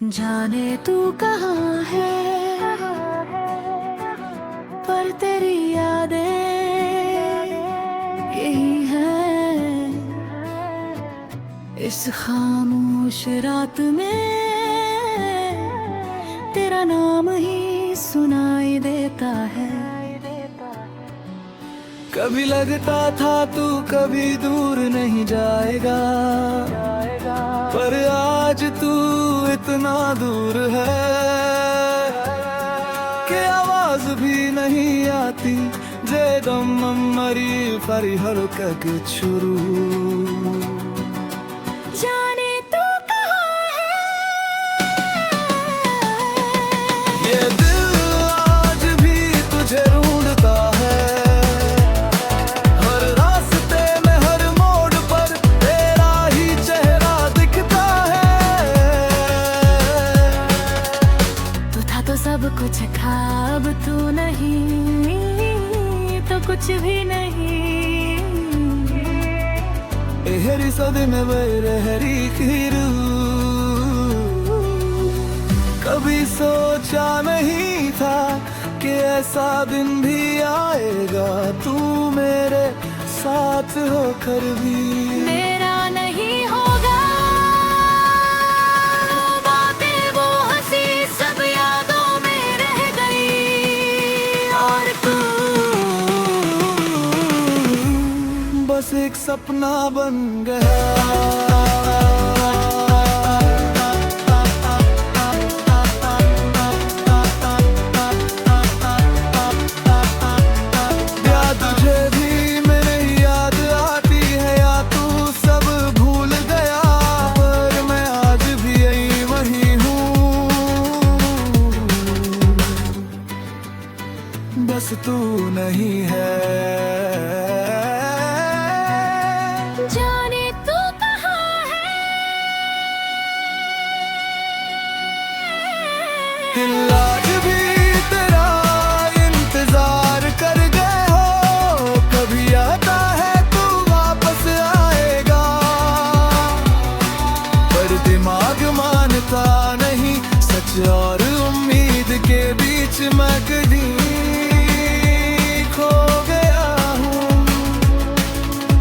जाने तू कहाँ है, पर तेरी यादें यही हैं। इस खामोश रात में तेरा नाम ही सुनाई देता है। कभी लगता था तू कभी दूर नहीं जाएगा, पर आज तू इतना दूर है कि आवाज भी नहीं आती। जे दम मरी फरी हरकत शुरू। जाने तू कहाँ है, ये दिल आज भी तुझे ढूंढता है। हर रास्ते में हर मोड़ पर तेरा ही चेहरा दिखता है। तू था तो सब कुछ था, अब तू नहीं तो कुछ भी नहीं। एहरी सदमे बरहरी खीरू, कभी सोचा नहीं था कि ऐसा दिन भी आएगा। तू मेरे साथ होकर भी मेरा नहीं होगा। बातें वो हंसी सब यादों में रह गई, और तू बस एक सपना बन गया। बस तू नहीं है। जाने तू कहाँ है, दिल आज भी तेरा इंतजार कर गए हो। कभी आता है तू वापस आएगा, पर दिमाग मानता नहीं। सच और उम्मीद के बीच मैं कहीं खो गया हूँ।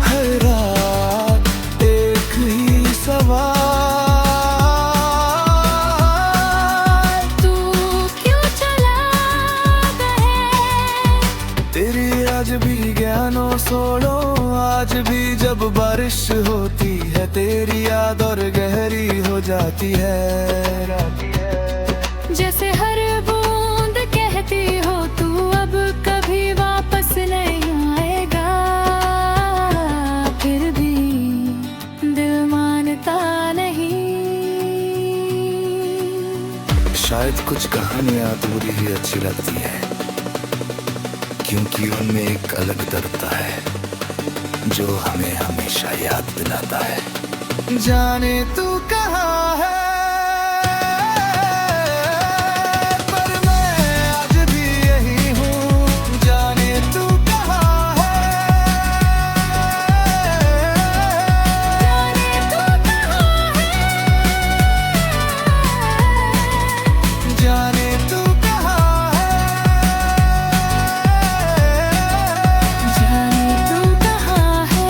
हर रात एक ही सवाल, तू क्यों चला गया। तेरी आज भी ज्ञानो सोलो, आज भी जब बारिश होती है तेरी याद और गहरी हो जाती है। जैसे हर बूंद कहती हो तू अब कभी वापस नहीं आएगा, फिर भी दिल मानता नहीं। शायद कुछ कहानियां अधूरी ही अच्छी लगती है, क्योंकि उनमें एक अलग दर्द है जो हमें हमेशा याद दिलाता है। जाने तू कहाँ है, पर मैं आज भी यही हूँ। जाने तू कहाँ है, जाने तू कहाँ है, जाने तू कहाँ है, जाने तू कहाँ है।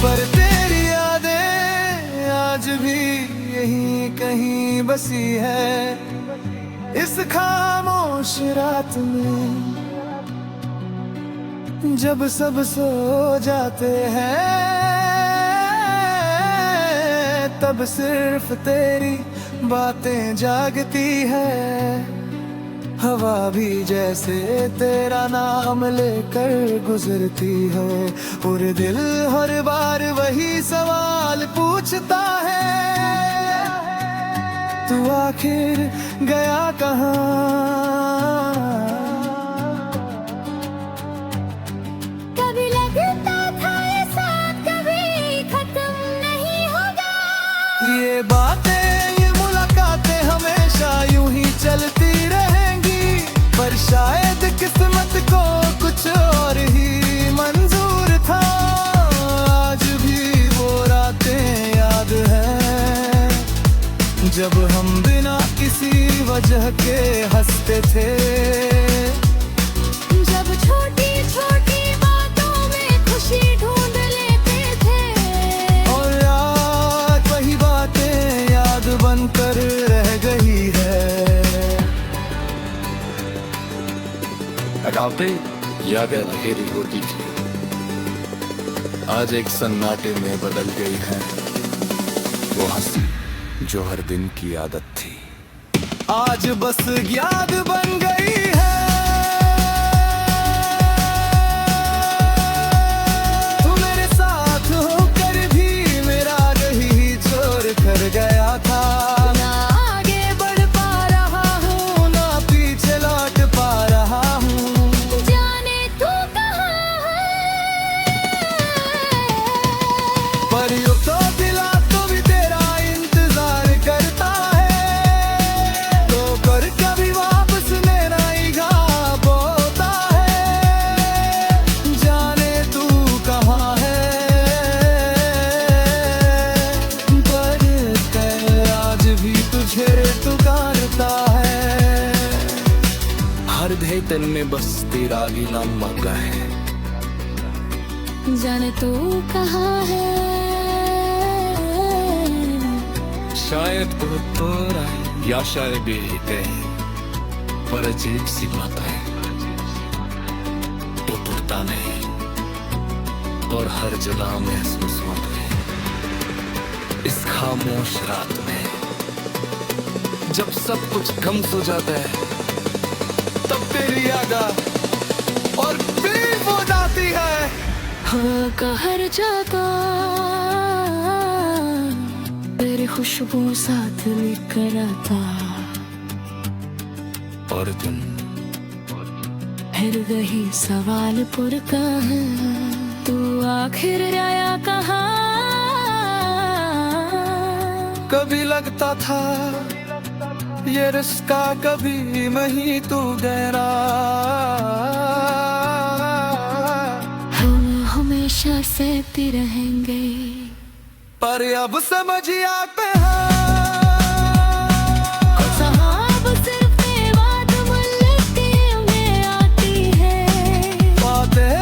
पर तेरी यादें आज भी यहीं कहीं बसी है। इस खामोश रात में जब सब सो जाते हैं, तब सिर्फ तेरी बातें जागती है। हवा भी जैसे तेरा नाम लेकर गुजरती है, और दिल हर बार वही सवाल पूछता है, तू आखिर गया कहाँ। कभी लगता था ये साथ कभी खत्म नहीं होगा। ये बातें ये मुलाकातें हमेशा यूं ही चलती रहेंगी, पर शायद किस्मत को कुछ और ही मंजूर था। आज भी वो चहके हंसते थे। जब छोटी छोटी बातों में खुशी ढूंढ लेते थे। और आज वही बातें याद बनकर रह गई है। रातें यादें अंधेरी होती थी, आज एक सन्नाटे में बदल गई है। वो हंसी जो हर दिन की आदत थी, आज बस याद बन गई है। तू मेरे साथ होकर भी मेरा रही छोड़ कर गया था। ना आगे बढ़ पा रहा हूँ, ना पीछे लौट पा रहा हूँ। जाने तू कहाँ है। पर यूं तो दिला तो भी तेरा इंतजार करता है। तो कर कभी वापस लेना ही घाव होता है। जाने तू कहाँ है। पर तय आज भी तुझे पुकारता है। हर धड़कन में बस तेरा ही नाम मांगा है। जाने तू कहाँ है। शायद वो तो आए या शायद भी गए, पर अजीब सी बात है, तो टूटता नहीं और हर जगह महसूस होता है। इस खामोश रात में जब सब कुछ गम हो जाता है, तब तेरी याद और फिर वो जाती है। हाँ कहर जाता तेरी खुशबू साथ लेकर आता। और तुम फिर वही सवाल पुर कहाँ, तू आखिर आया कहाँ। कभी लगता था ये रिश्ता कभी नहीं तू गहरा। हम हमेशा सहते रहेंगे, पर अब समझ आते हैं। साहब सिर्फ ये बात मुल्लती में आती है। बातें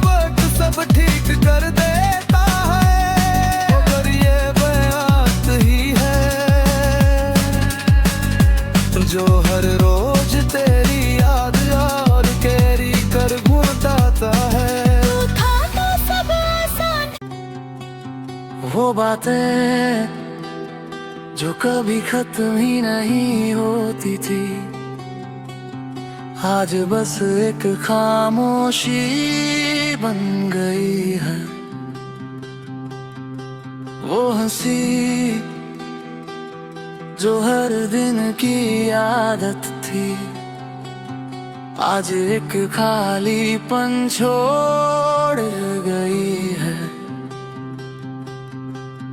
वक्त सब ठीक कर देता है। पर ये बात ही है जो हर रोज तेरी याद और कैरी कर घुटाता है। तू था तो सब आसान। वो बातें जो कभी खत्म ही नहीं होती थी, आज बस एक खामोशी बन गई है। वो हंसी जो हर दिन की आदत थी, आज एक खालीपन छोड़ गई है।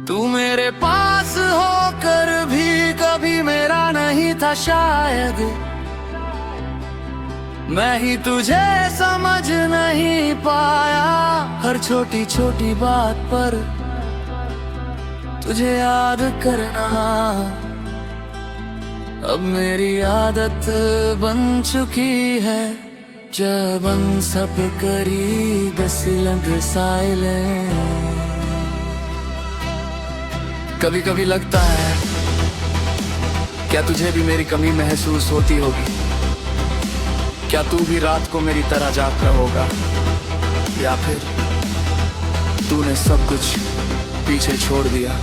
तू मेरे पास होकर भी कभी मेरा नहीं था शायद। मैं ही तुझे समझ नहीं पाया। हर छोटी छोटी बात पर तुझे याद करना अब मेरी आदत बन चुकी है। जब हम सब करीब लग साइलेंट, कभी कभी लगता है क्या तुझे भी मेरी कमी महसूस होती होगी। क्या तू भी रात को मेरी तरह जागता होगा, या फिर तूने सब कुछ पीछे छोड़ दिया।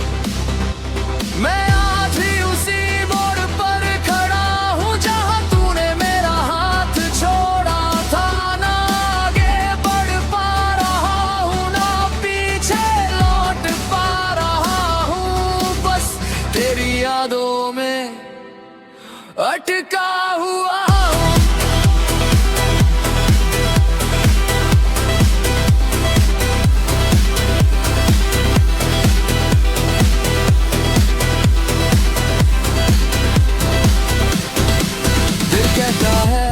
मैं आज ही उसी मोड़ पर खड़ा हूँ जहाँ तूने मेरा हाथ छोड़ा था। ना आगे बढ़ पा रहा हूँ, ना पीछे लौट पा रहा हूँ। बस तेरी यादों में अटका हुआ हूँ। कहता है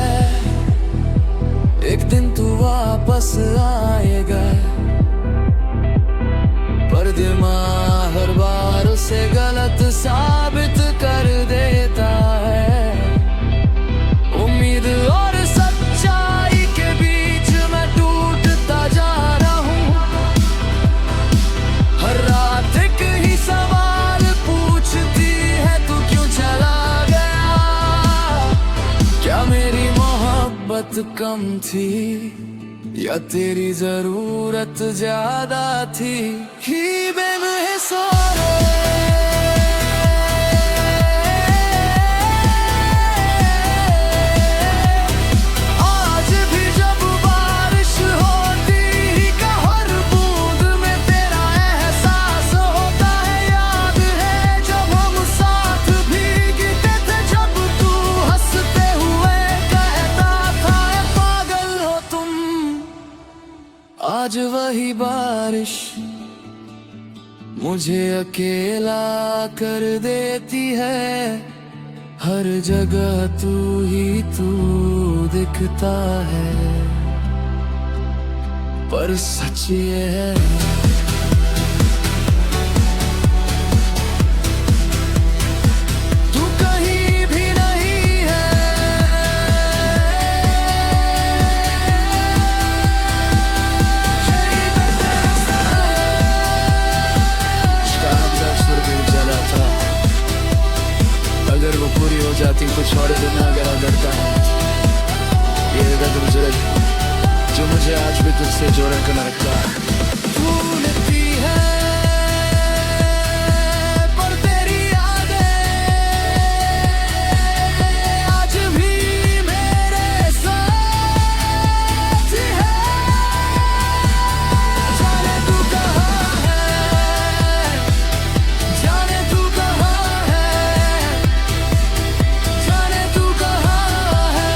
एक दिन तू वापस आएगा, पर दिमाग हर बार उसे गलत साबित कर देता है। मोहब्बत कम थी या तेरी जरूरत ज्यादा थी ही बेमहिसारे आज भी जब बारिश होती का हर बूंद में तेरा एहसास होता है। याद है जब हम साथ भीगते थे, जब तू हंसते हुए कहता था पागल हो तुम। आज वही बारिश मुझे अकेला कर देती है। हर जगह तू ही तू दिखता है, पर सच ये है तू कहीं भी नहीं है। जला था, अगर वो पूरी हो जाती कुछ और दिन अगर करता है। ये दर्द मुझे जो मुझे आज भी तुझसे जोड़ कर रखता है। भूलती है पर तेरी यादें आज भी मेरे साथ है। जाने तू कहाँ है, जाने तू कहाँ है, जाने तू कहाँ है।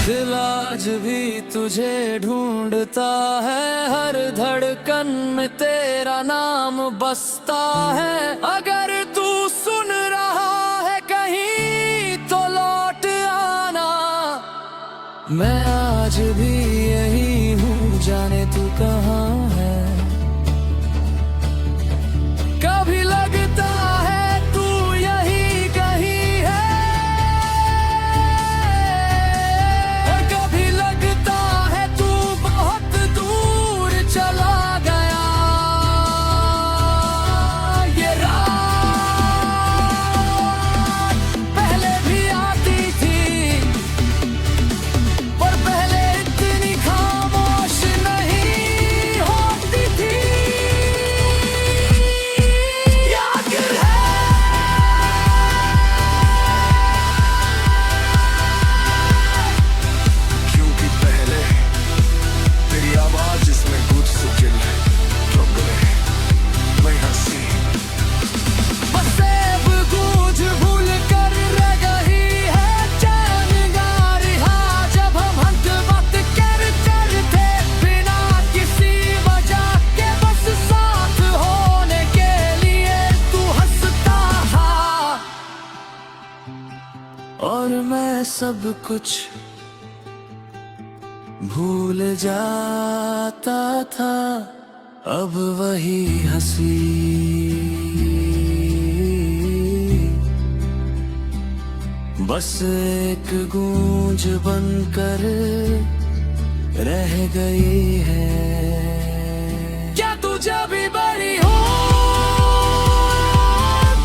दिल आज भी तुझे ढूंढता है, हर धड़कन में तेरा नाम बसता है। अगर तू सुन रहा है कहीं तो लौट आना, मैं आज भी यही हूँ, जाने तू कहाँ है। कभी लगता है तू यही कहीं है, और कभी लगता है तू बहुत दूर चला गया। ये रात पहले भी आती थी, पर पहले इतनी खामोश नहीं होती थी। याद है क्योंकि पहले तेरी आवाज इसमें गुदसुकिल रंगले मैं हंसी बस अब गूंज भूल कर रह गई है। चैन गारिहा जब हम हंस बात करते बिना किसी वजह के, बस साथ होने के लिए तू हंसता था और मैं सब कुछ भूल जाता था। अब वही हंसी बस एक गूंज बनकर रह गई है। क्या तू जब भी बड़ी हो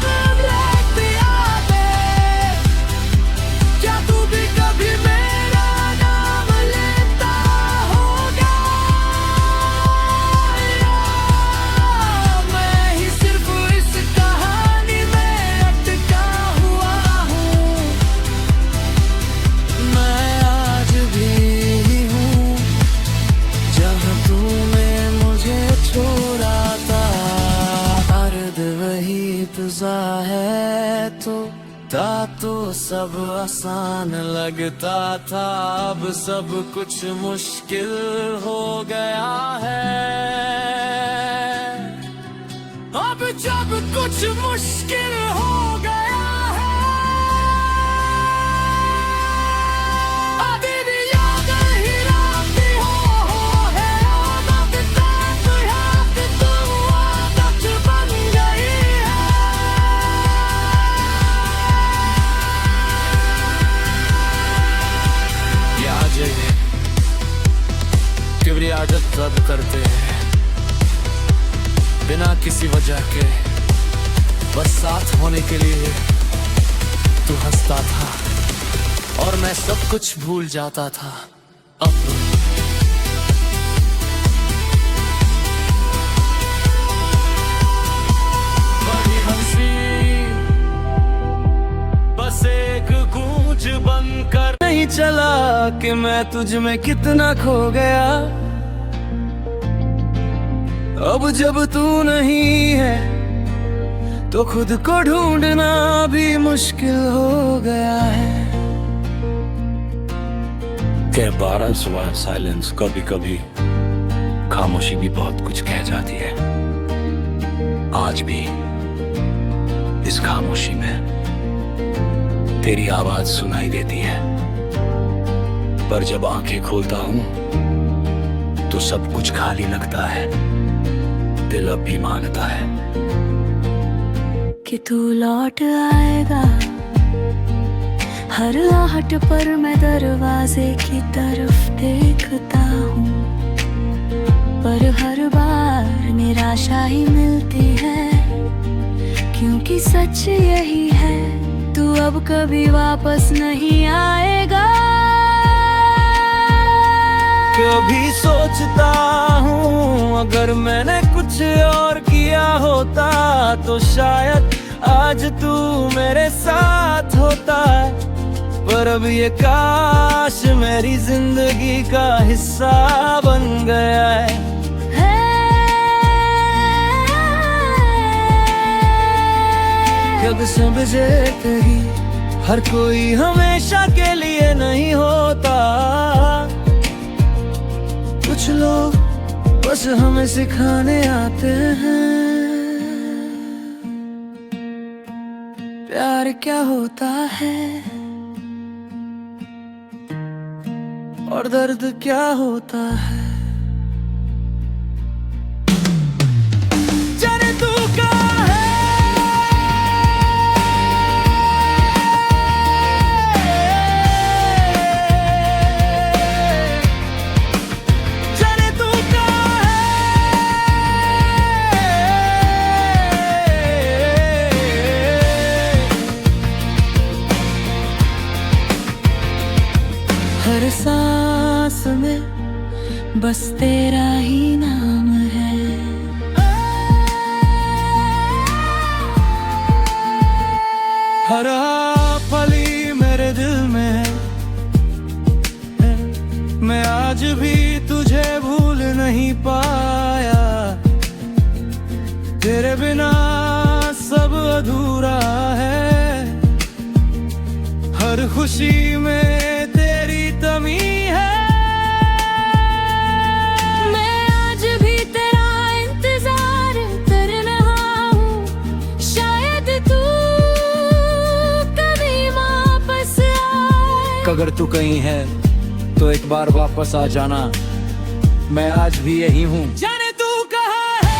तब रहती यादें, क्या तू भी कभी मेरा नाम लेता होगा, या मैं ही सिर्फ इस कहानी में अटका हुआ हूँ। मैं आज भी हूँ जहाँ तूने मुझे छोड़ा था। अर्द वही तुझा है तो सब आसान लगता था। अब सब कुछ मुश्किल हो गया है। अब जब कुछ मुश्किल हो गया है, अभी भी याद ही आती है। आदत याद तो आदत बन गई है। ये आज किबरी आदत रद्द करते हैं बिना किसी वजह के। बस साथ होने के लिए तू हंसता था और मैं सब कुछ भूल जाता था। अब बड़ी हंसी बस एक गूंज बनकर नहीं चला कि मैं तुझ में कितना खो गया। अब जब तू नहीं है तो खुद को ढूंढना भी मुश्किल हो गया है। के 12 सवा साइलेंस कभी कभी खामोशी भी बहुत कुछ कह जाती है। आज भी इस खामोशी में तेरी आवाज सुनाई देती है, पर जब आंखें खोलता हूं तो सब कुछ खाली लगता है। दिल अब भी मांगता है कि तू लौट आएगा। हर आहट पर मैं दरवाजे की तरफ देखता हूँ, पर हर बार निराशा ही मिलती है, क्योंकि सच यही है तू अब कभी वापस नहीं आएगा। कभी सोचता हूँ अगर मैंने कुछ और किया होता तो शायद आज तू मेरे साथ होता, पर अब ये काश मेरी जिंदगी का हिस्सा बन गया है। जब समझे तेरी हर कोई हमेशा के लिए नहीं होता। कुछ लोग बस हमें सिखाने आते हैं प्यार क्या होता है और दर्द क्या होता है। जाने तू कहाँ है, जाने तू कहाँ है। हर सांस में बस तेरा ही नाम है। हर फली मेरे दिल में है, मैं आज भी तुझे भूल नहीं पाया। तेरे बिना सब अधूरा है, हर खुशी में तेरी कमी है। मैं आज भी तेरा इंतजार कर रहा हूँ, शायद तू कभी वापस आए। अगर तू कहीं है तो एक बार वापस आ जाना, मैं आज भी यही हूँ। जाने तू कहाँ है,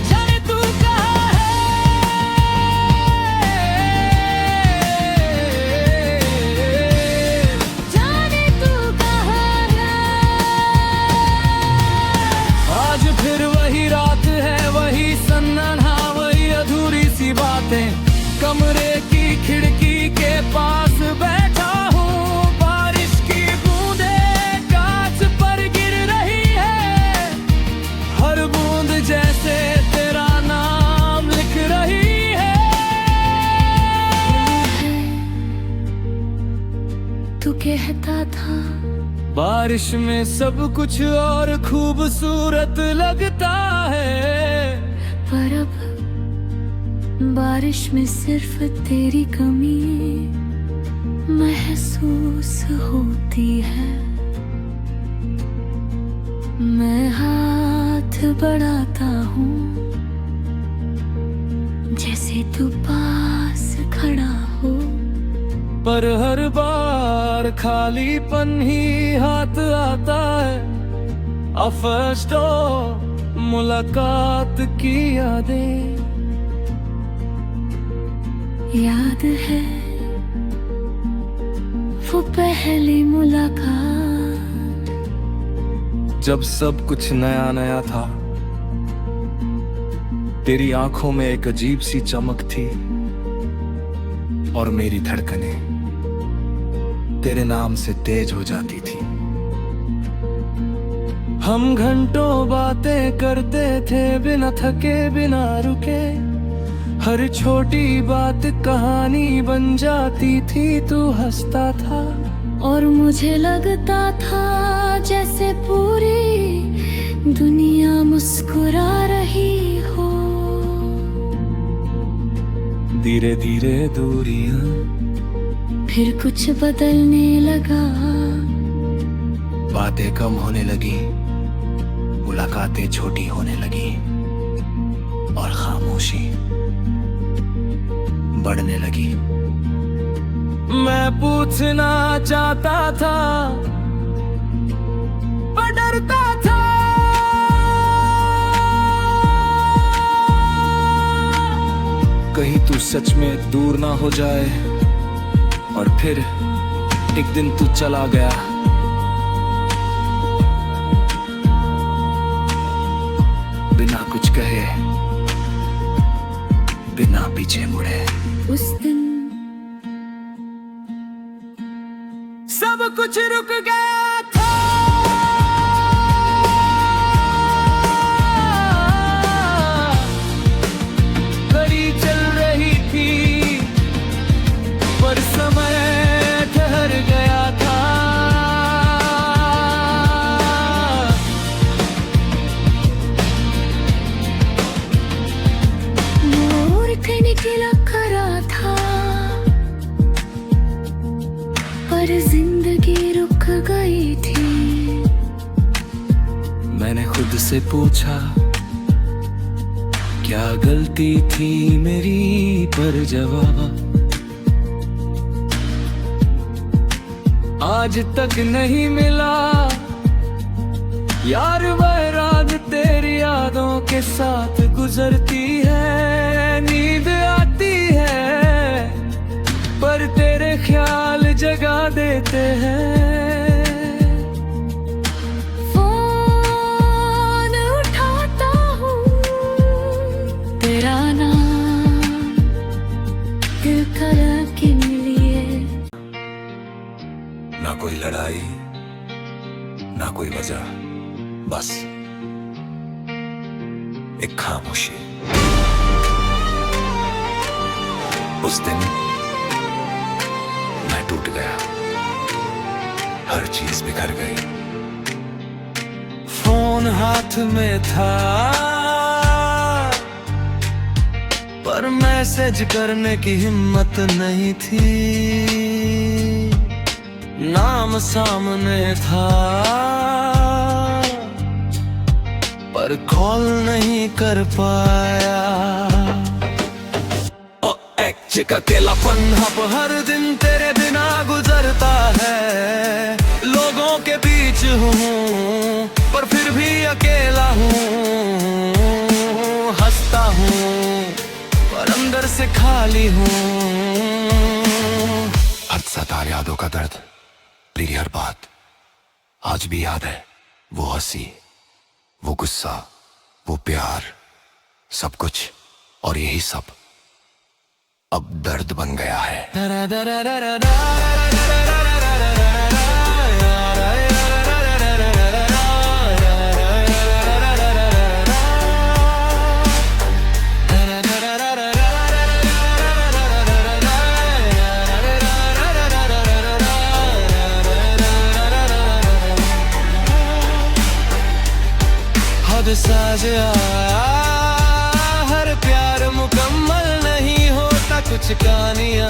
जाने तू कहाँ है, जाने तू कहाँ है। आज फिर वही रात है, वही सन्नाटा, वही अधूरी सी बातें। कमरे की खिड़की के पास बैठा हूँ, बारिश की बूंदें कांच पर गिर रही है। हर बूंद जैसे तेरा नाम लिख रही है। तू कहता था बारिश में सब कुछ और खूबसूरत लगता है, पर अब बारिश में सिर्फ तेरी कमी महसूस होती है। मैं हाथ बढ़ाता हूँ जैसे तू पास खड़ा हो, पर हर बार खालीपन ही हाथ आता है। फर्स्ट मुलाकात की यादें याद है वो पहली मुलाकात, जब सब कुछ नया नया था, तेरी आंखों में एक अजीब सी चमक थी और मेरी धड़कनें तेरे नाम से तेज हो जाती थी। हम घंटों बातें करते थे बिना थके बिना रुके, हर छोटी बात कहानी बन जाती थी, तू हंसता था और मुझे लगता था जैसे पूरी दुनिया मुस्कुरा रही हो। धीरे धीरे दूरियां फिर कुछ बदलने लगा, बातें कम होने लगी, मुलाकातें छोटी होने लगी और खामोशी बढ़ने लगी। मैं पूछना चाहता था पर डरता था, कहीं तू सच में दूर ना हो जाए और फिर एक दिन तू चला गया, बिना कुछ कहे, बिना पीछे मुड़े। उस दिन सब कुछ रुक गया था, घड़ी चल रही थी पर समय ठहर गया था। मोर निकला करा था पर जिंदगी रुक गई थी। मैंने खुद से पूछा क्या गलती थी मेरी, पर जवाब आज तक नहीं मिला। यार वह रात तेरी यादों के साथ गुजरती है, नींद आती है पर तेरे ख्याल जगा देते हैं। फोन उठाता हूँ तेरा नाम दिल के लिए। ना कोई लड़ाई ना कोई वजह, बस एक खामोशी। उस दिन मैं टूट गया, हर चीज बिखर गई। फोन हाथ में था पर मैसेज करने की हिम्मत नहीं थी। नाम सामने था पर कॉल नहीं कर पाया। एक अकेलापन अब हर दिन तेरे बिना गुजरता है। लोगों के बीच हूँ पर फिर भी अकेला हूँ। हंसता हूँ पर अंदर से खाली हूँ। हर सतार यादों का दर्द, तेरी हर बात आज भी याद है। वो हंसी, वो गुस्सा, वो प्यार, सब कुछ और यही सब अब दर्द बन गया है। हद साजा हर प्यार मुकम्मल नहीं होता, कुछ कहानियाँ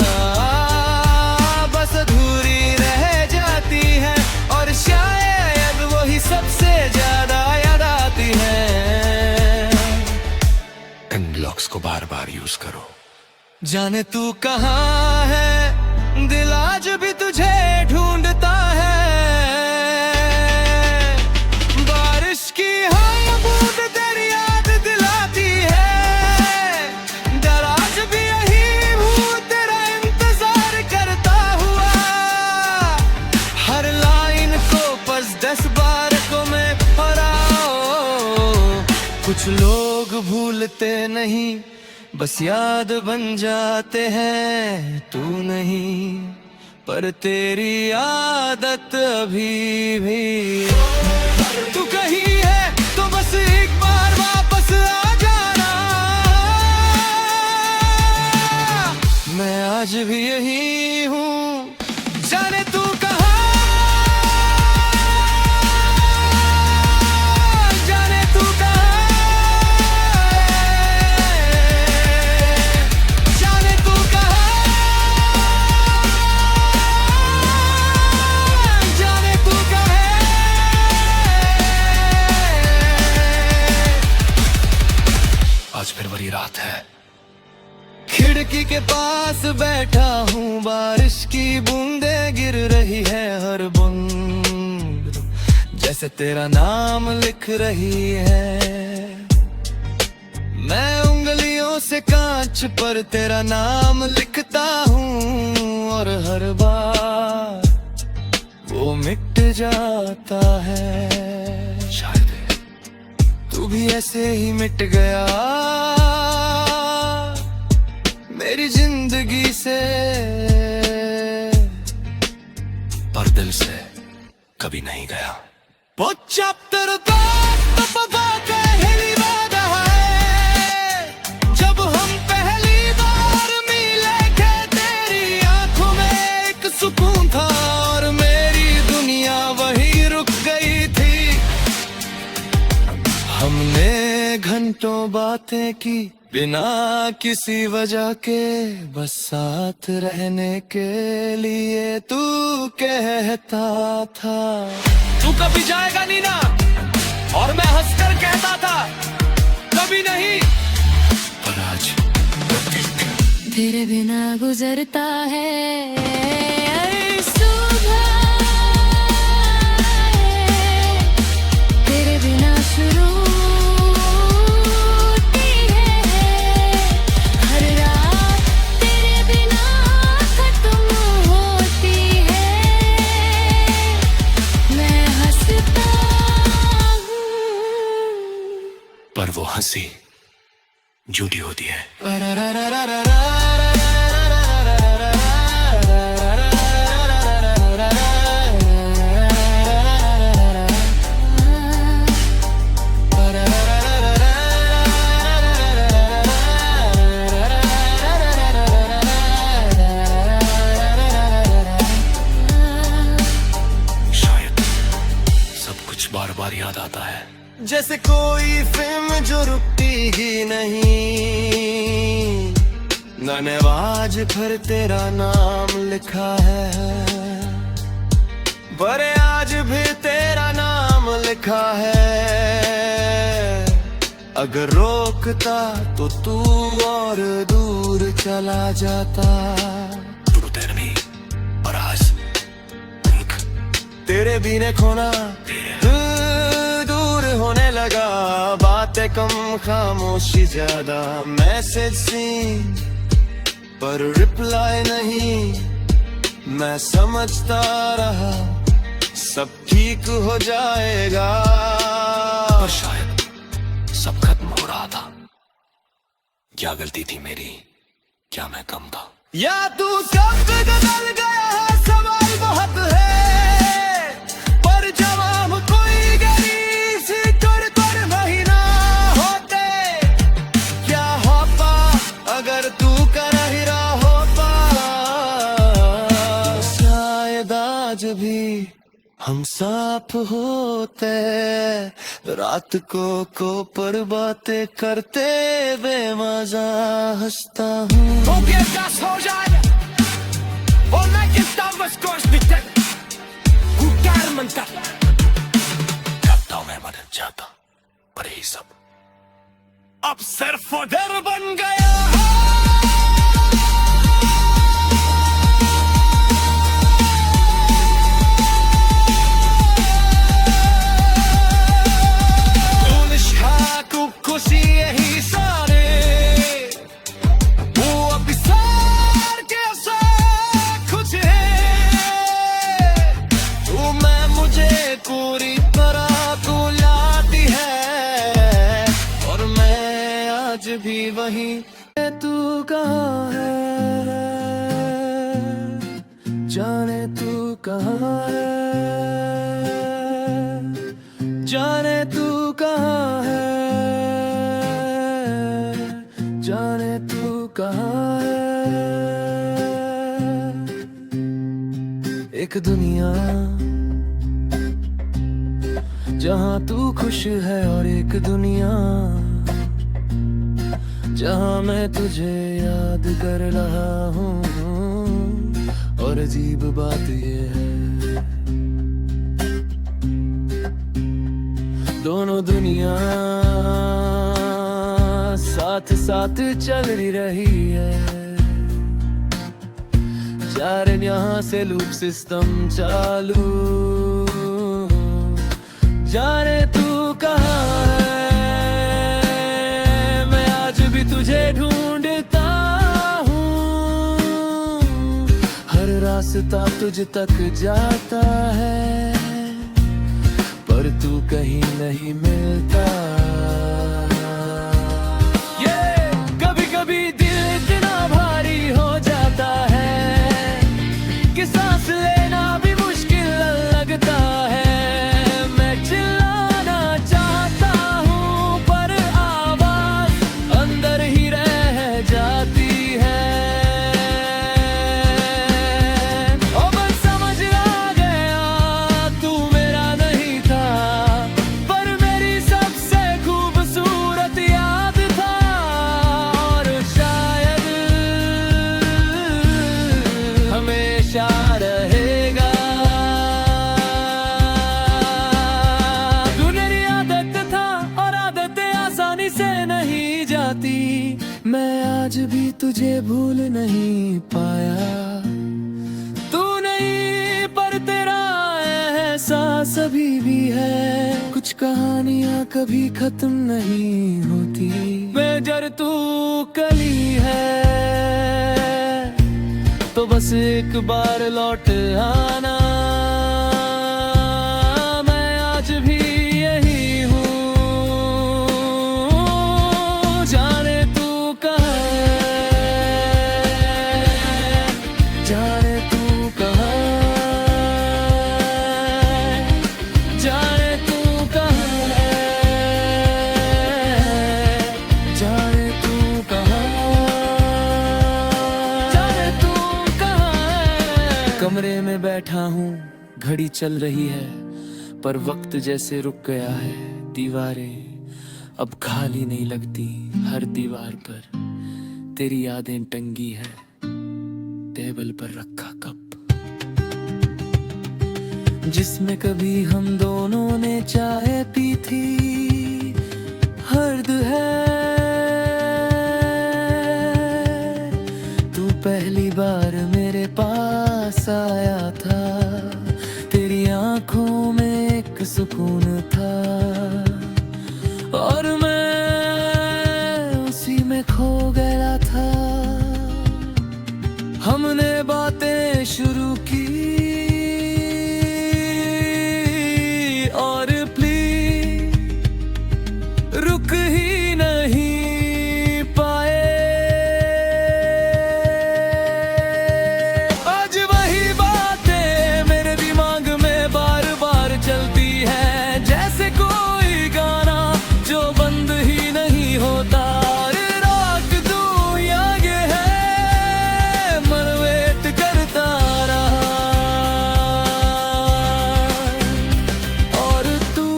बस अधूरी रह जाती है और शायद वही सबसे ज्यादा याद आती है। इन ब्लॉक्स को बार बार यूज करो। जाने तू कहाँ है, दिल आज भी तुझे ढूंढता है। बारिश की हर बूंद तेरी याद दिलाती है। डर आज भी यही भूत तेरा इंतजार करता हुआ। कुछ लोग भूलते नहीं, बस याद बन जाते हैं। तू नहीं पर तेरी आदत अभी भी। तू कहीं है तो बस एक बार वापस आ जाना। मैं आज भी यही हूँ, जाने तू कहाँ, जाने तू कहाँ, जाने तू कहाँ, जाने तू कहाँ। आज फिर वही रात है। खिड़की के पास बैठा हूँ, बारिश की बूंदें गिर रही है हर बूंद जैसे तेरा नाम लिख रही है। मैं उंगलियों से कांच पर तेरा नाम लिखता हूँ और हर बार वो मिट जाता है। शायद तू भी ऐसे ही मिट गया मेरी जिंदगी से, पर दिल से कभी नहीं गया। वो चैप्टर पहली बार है जब हम पहली बार मिले थे। तेरी आंखों में एक सुकून था और मेरी दुनिया वही रुक गई थी। हमने घंटों बातें की बिना किसी वजह के, बस साथ रहने के लिए। तू कहता था तू कभी जाएगा नहीं ना, और मैं हंसकर कहता था कभी नहीं। पर आज तेरे बिना गुजरता है सुबह, तेरे बिना शुरू पर वो हंसी झूठी होती है। शायद सब कुछ बार बार याद आता है, जैसे कोई फिल्म जो रुकती ही नहीं। मैंने आज फिर तेरा नाम लिखा है, पर आज भी तेरा नाम लिखा है। अगर रोकता तो तू और दूर चला जाता। तू तेरे भी और आज तेरे बिना खोना होने लगा, बातें कम खामोशी ज्यादा। मैसेज सीन पर रिप्लाई नहीं। मैं समझता रहा सब ठीक हो जाएगा, पर शायद सब खत्म हो रहा था। क्या गलती थी मेरी, क्या मैं कम था, या तू सब बदल गया है। सवाल बहुत है पर जवाब कोई अगर तू कर ही रहा होता। शायद आज भी हम साफ होते, रात को पर बातें करते बेमजा हंसता हूँ। हो जाए और मैं कितना बस कोश बिते हुकार मनता करता हूँ मैं मदद चाहता, पर यही सब अब सिर्फ डर बन गया है। खुशी यही सारे वो अभी सार के कुछ है। तू मैं मुझे पूरी तरह तू लाती है और आज भी वहीं तू कहाँ है, जाने तू कहाँ है, जाने तू कहाँ है, जाने तू कहाँ है। एक दुनिया जहाँ तू खुश है और एक दुनिया जहाँ मैं तुझे याद कर रहा हूँ। और अजीब बात ये है दोनों दुनिया साथ साथ चल रही है। जारे यहाँ से लूप सिस्टम चालू, जाने तू कहाँ है, मैं आज भी तुझे ढूंढता हूँ। हर रास्ता तुझ तक जाता है पर तू कहीं नहीं मिलता। कभी कभी दिल इतना भारी हो जाता है कि सांस लेना भी मुश्किल लगता है। मैं चिल्लाना चाहता हूँ पर आवाज अंदर ही रह जाती है। ओ बस समझ आ गया तू मेरा नहीं था, पर मेरी सबसे खूबसूरत याद था। और शायद हमेशा रहेगा। तू मेरी आदत था और आदतें आसानी से नहीं जाती। मैं आज भी तुझे भूल नहीं पाया। तू नहीं पर तेरा एहसास अभी भी है। कुछ कहानियां कभी खत्म नहीं होती। मैं जर तू कली है तो बस एक बार लौट आना। मैं आज भी यही हूँ, जाने तू कहाँ है, जाने तू कहाँ है, जाने तू कहाँ है, जाने तू कहाँ है। कमरे में बैठा हूँ, घड़ी चल रही है पर वक्त जैसे रुक गया है। दीवारें अब खाली नहीं लगती, हर दीवार पर तेरी यादें टंगी है। टेबल पर रखा कप जिसमें कभी हम दोनों ने चाय पी थी, हर्द है। तू पहली बार मेरे पास आया था, तेरी आंखों में एक सुकून था और मैं उसी में खो गया था। हमने बातें शुरू की और प्लीज रुक ही नहीं पाए। आज वही बातें मेरे दिमाग में बार बार चलती है, जैसे कोई गाना जो बंद ही नहीं होता। अरे रात दूं या ये है, मन वेट करता रहा और तू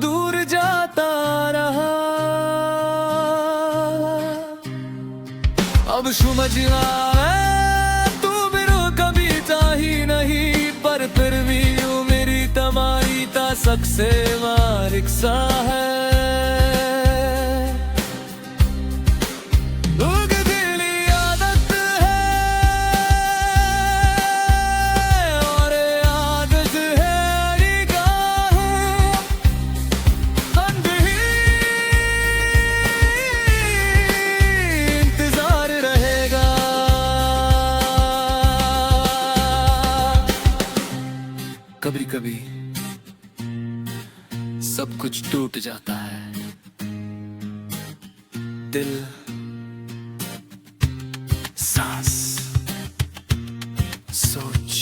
दूर जाता रहा। अब समझ आए तू मेरा कभी था ही नहीं, पर फिर भी यू मेरी तमारी ता सकसे मारिक्सा है। लोग दिली आदत है और आदत है निगाहें अंधी। इंतजार रहेगा कभी कभी सब कुछ टूट जाता है। दिल, सांस, सोच,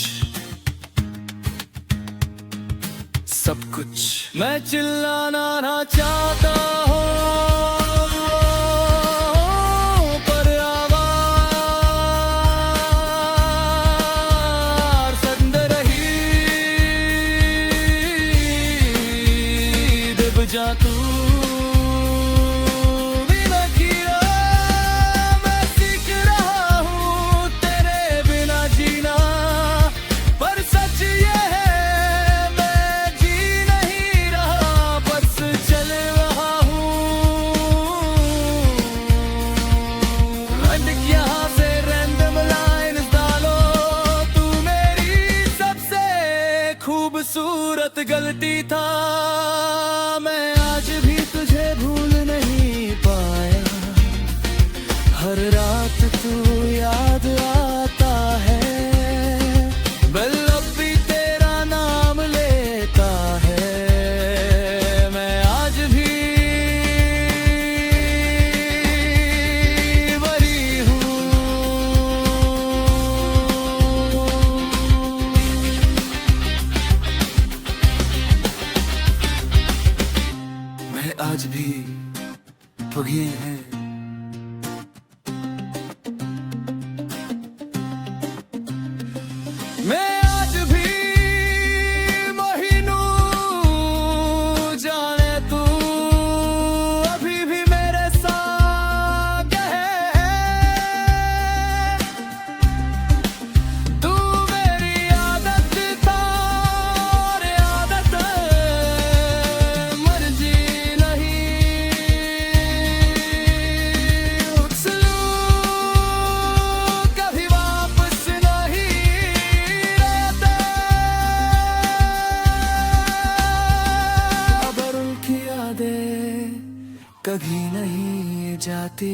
सब कुछ। मैं चिल्लाना ना चाहता हूँ, पर आवाज़ संग रही दब जा तू। बिना किया मैं सीख रहा हूँ तेरे बिना जीना, पर सच ये है मैं जी नहीं रहा, बस चल रहा हूँ। अटक यहाँ से रैंडम लाइन्स डालो, तू मेरी सबसे खूबसूरत गलती था। मैं आज भी तुझे भूल नहीं पाया, हर रात तू याद आता है। बल अब भी तेरा नाम लेता है, मैं आज भी वही हूँ। मैं आज भी भुगे हैं, मैं आज भी महीनू जाने तू अभी भी मेरे साथ है। तू मेरी आदत था और आदत मर्जी नहीं, सलूक कभी वापस नहीं आता। अबर की यादें कभी नहीं जाती।